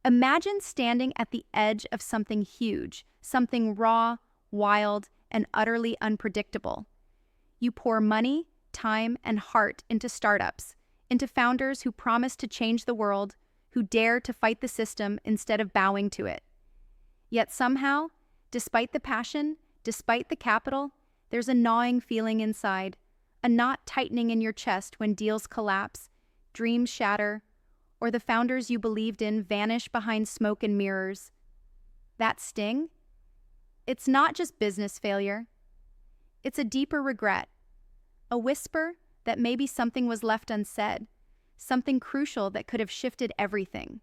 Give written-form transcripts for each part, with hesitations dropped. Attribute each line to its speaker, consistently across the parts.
Speaker 1: Imagine standing at the edge of something huge, something raw, wild, and utterly unpredictable. You pour money, time, and heart into startups, into founders who promise to change the world, who dare to fight the system instead of bowing to it. Yet somehow, despite the passion, despite the capital, there's a gnawing feeling inside, a knot tightening in your chest when deals collapse, dreams shatter, or the founders you believed in vanish behind smoke and mirrors. That sting? It's not just business failure. It's a deeper regret, a whisper that maybe something was left unsaid, something crucial that could have shifted everything.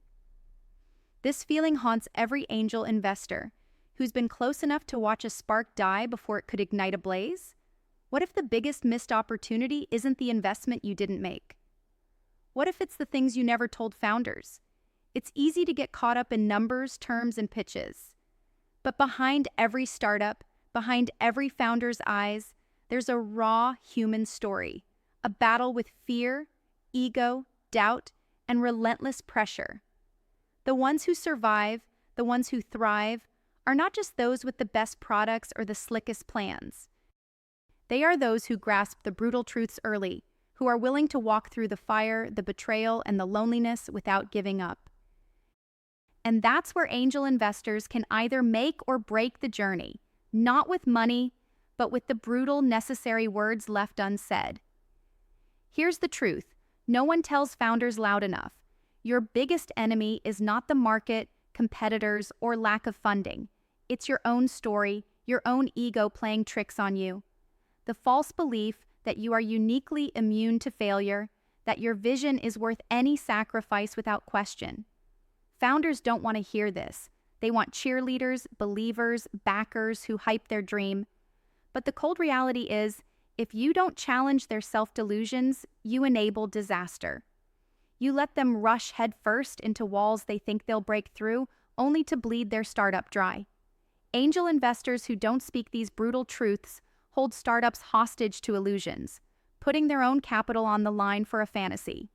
Speaker 1: This feeling haunts every angel investor who's been close enough to watch a spark die before it could ignite a blaze. What if the biggest missed opportunity isn't the investment you didn't make? What if it's the things you never told founders? It's easy to get caught up in numbers, terms, and pitches. But behind every startup, behind every founder's eyes, there's a raw human story, a battle with fear, ego, doubt, and relentless pressure. The ones who survive, the ones who thrive, are not just those with the best products or the slickest plans. They are those who grasp the brutal truths early, who are willing to walk through the fire, the betrayal, and the loneliness without giving up. And that's where angel investors can either make or break the journey, not with money, but with the brutal, necessary words left unsaid. Here's the truth. No one tells founders loud enough. Your biggest enemy is not the market, competitors, or lack of funding. It's your own story, your own ego playing tricks on you. The false belief that you are uniquely immune to failure, that your vision is worth any sacrifice without question. Founders don't want to hear this. They want cheerleaders, believers, backers who hype their dream. But the cold reality is, if you don't challenge their self-delusions, you enable disaster. You let them rush headfirst into walls they think they'll break through, only to bleed their startup dry. Angel investors who don't speak these brutal truths hold startups hostage to illusions, putting their own capital on the line for a fantasy.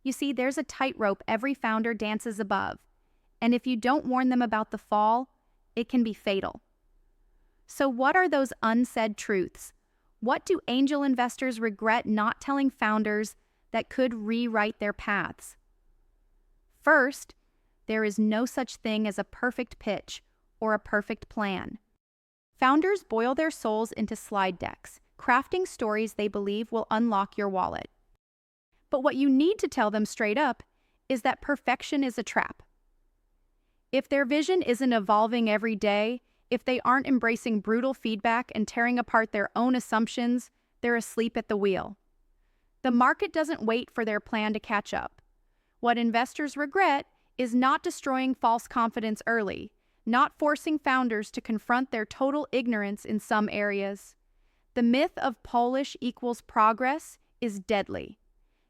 Speaker 1: You see, there's a tightrope every founder dances above, and if you don't warn them about the fall, it can be fatal. So what are those unsaid truths? What do angel investors regret not telling founders that could rewrite their paths? First, there is no such thing as a perfect pitch or a perfect plan. Founders boil their souls into slide decks, crafting stories they believe will unlock your wallet. But what you need to tell them straight up is that perfection is a trap. If their vision isn't evolving every day, if they aren't embracing brutal feedback and tearing apart their own assumptions, they're asleep at the wheel. The market doesn't wait for their plan to catch up. What investors regret is not destroying false confidence early, not forcing founders to confront their total ignorance in some areas. The myth of polish equals progress is deadly.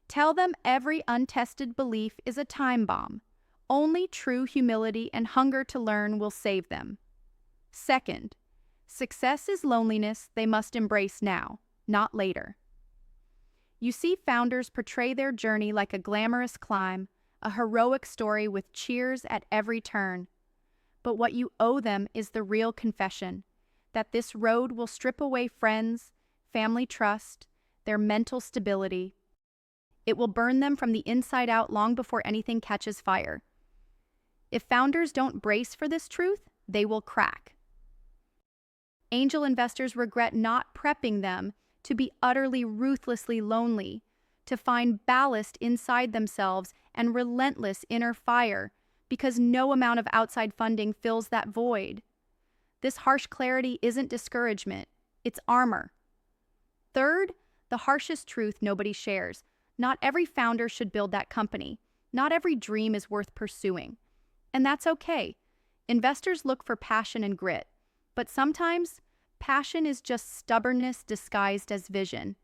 Speaker 1: Tell them every untested belief is a time bomb. Only true humility and hunger to learn will save them. Second, success is loneliness they must embrace now, not later. You see founders portray their journey like a glamorous climb, a heroic story with cheers at every turn. But what you owe them is the real confession, that this road will strip away friends, family trust, their mental stability. It will burn them from the inside out long before anything catches fire. If founders don't brace for this truth, they will crack. Angel investors regret not prepping them to be utterly ruthlessly lonely, to find ballast inside themselves and relentless inner fire, because no amount of outside funding fills that void. This harsh clarity isn't discouragement, it's armor. Third, the harshest truth nobody shares. Not every founder should build that company. Not every dream is worth pursuing. And that's okay. Investors look for passion and grit. But sometimes, passion is just stubbornness disguised as vision.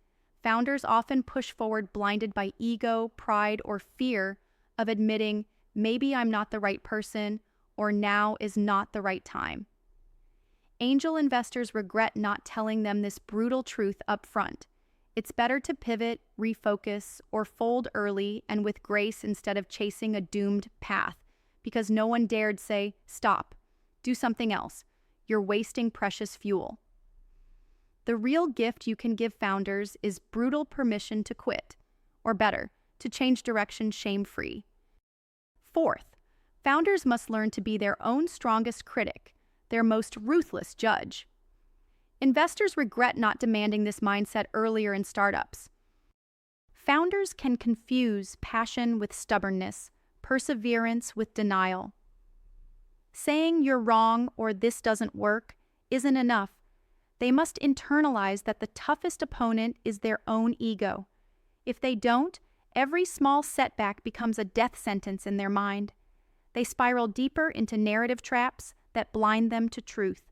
Speaker 1: Founders often push forward blinded by ego, pride, or fear of admitting, maybe I'm not the right person, or now is not the right time. Angel investors regret not telling them this brutal truth up front. It's better to pivot, refocus, or fold early and with grace instead of chasing a doomed path, because no one dared say, "Stop, do something else. You're wasting precious fuel." The real gift you can give founders is brutal permission to quit, or better, to change direction shame-free. Fourth, founders must learn to be their own strongest critic, their most ruthless judge. Investors regret not demanding this mindset earlier in startups. Founders can confuse passion with stubbornness, perseverance with denial. Saying you're wrong or this doesn't work isn't enough. They must internalize that the toughest opponent is their own ego. If they don't, every small setback becomes a death sentence in their mind. They spiral deeper into narrative traps that blind them to truth.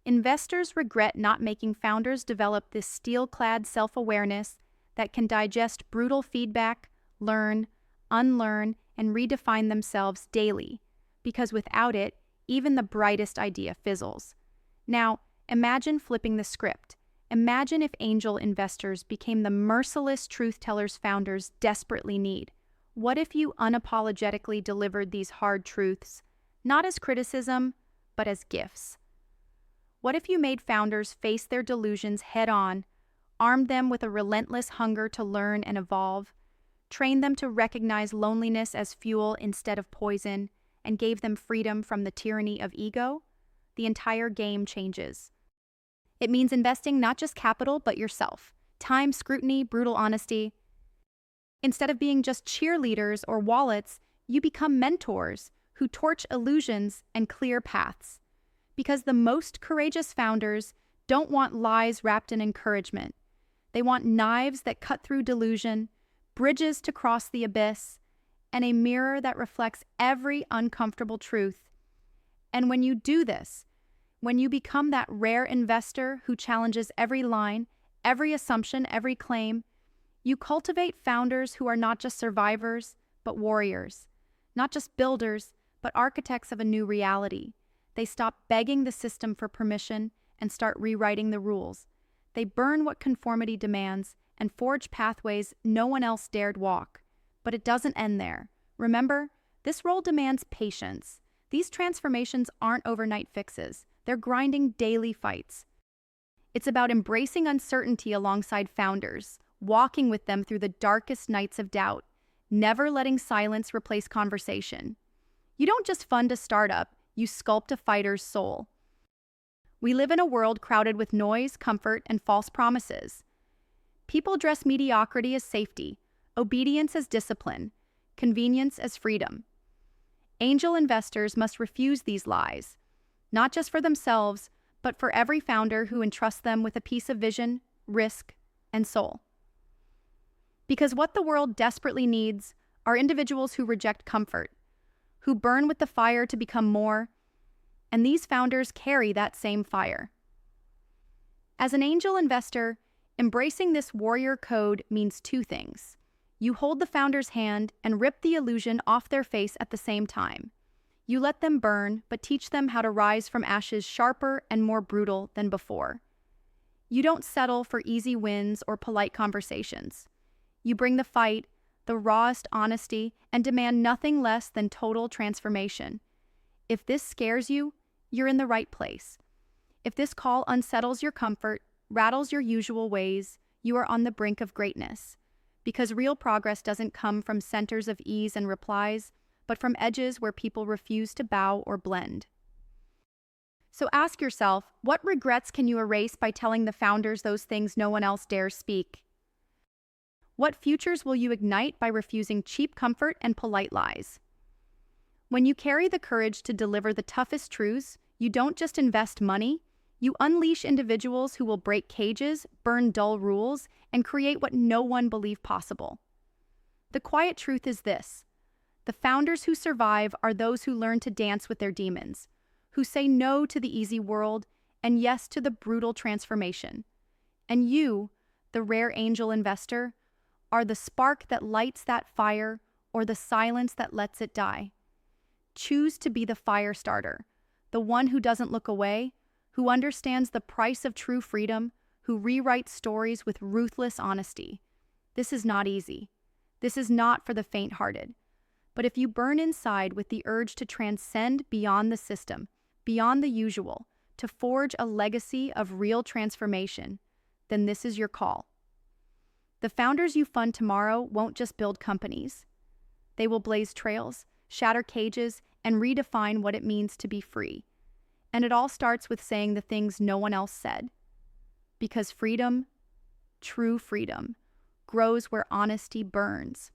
Speaker 1: Investors regret not making founders develop this steel-clad self-awareness that can digest brutal feedback, learn, unlearn, and redefine themselves daily, because without it, even the brightest idea fizzles. Now, imagine flipping the script. Imagine if angel investors became the merciless truth-tellers founders desperately need. What if you unapologetically delivered these hard truths, not as criticism, but as gifts? What if you made founders face their delusions head-on, armed them with a relentless hunger to learn and evolve, trained them to recognize loneliness as fuel instead of poison, and gave them freedom from the tyranny of ego? The entire game changes. It means investing not just capital, but yourself. Time, scrutiny, brutal honesty. Instead of being just cheerleaders or wallets, you become mentors who torch illusions and clear paths. Because the most courageous founders don't want lies wrapped in encouragement. They want knives that cut through delusion, bridges to cross the abyss, and a mirror that reflects every uncomfortable truth. And when you do this, when you become that rare investor who challenges every line, every assumption, every claim, you cultivate founders who are not just survivors, but warriors. Not just builders, but architects of a new reality. They stop begging the system for permission and start rewriting the rules. They burn what conformity demands and forge pathways no one else dared walk. But it doesn't end there. Remember, this role demands patience. These transformations aren't overnight fixes. They're grinding daily fights. It's about embracing uncertainty alongside founders, walking with them through the darkest nights of doubt, never letting silence replace conversation. You don't just fund a startup, you sculpt a fighter's soul. We live in a world crowded with noise, comfort, and false promises. People dress mediocrity as safety, obedience as discipline, convenience as freedom. Angel investors must refuse these lies, not just for themselves, but for every founder who entrusts them with a piece of vision, risk, and soul. Because what the world desperately needs are individuals who reject comfort, who burn with the fire to become more, and these founders carry that same fire. As an angel investor, embracing this warrior code means two things. You hold the founder's hand and rip the illusion off their face at the same time. You let them burn, but teach them how to rise from ashes sharper and more brutal than before. You don't settle for easy wins or polite conversations. You bring the fight, the rawest honesty, and demand nothing less than total transformation. If this scares you, you're in the right place. If this call unsettles your comfort, rattles your usual ways, you are on the brink of greatness. Because real progress doesn't come from centers of ease and replies, but from edges where people refuse to bow or blend. So ask yourself, what regrets can you erase by telling the founders those things no one else dares speak? What futures will you ignite by refusing cheap comfort and polite lies? When you carry the courage to deliver the toughest truths, you don't just invest money, you unleash individuals who will break cages, burn dull rules, and create what no one believed possible. The quiet truth is this: the founders who survive are those who learn to dance with their demons, who say no to the easy world and yes to the brutal transformation. And you, the rare angel investor, are the spark that lights that fire or the silence that lets it die. Choose to be the fire starter, the one who doesn't look away, who understands the price of true freedom, who rewrites stories with ruthless honesty. This is not easy. This is not for the faint-hearted. But if you burn inside with the urge to transcend beyond the system, beyond the usual, to forge a legacy of real transformation, then this is your call. The founders you fund tomorrow won't just build companies. They will blaze trails, shatter cages, and redefine what it means to be free. And it all starts with saying the things no one else said. Because freedom, true freedom, grows where honesty burns.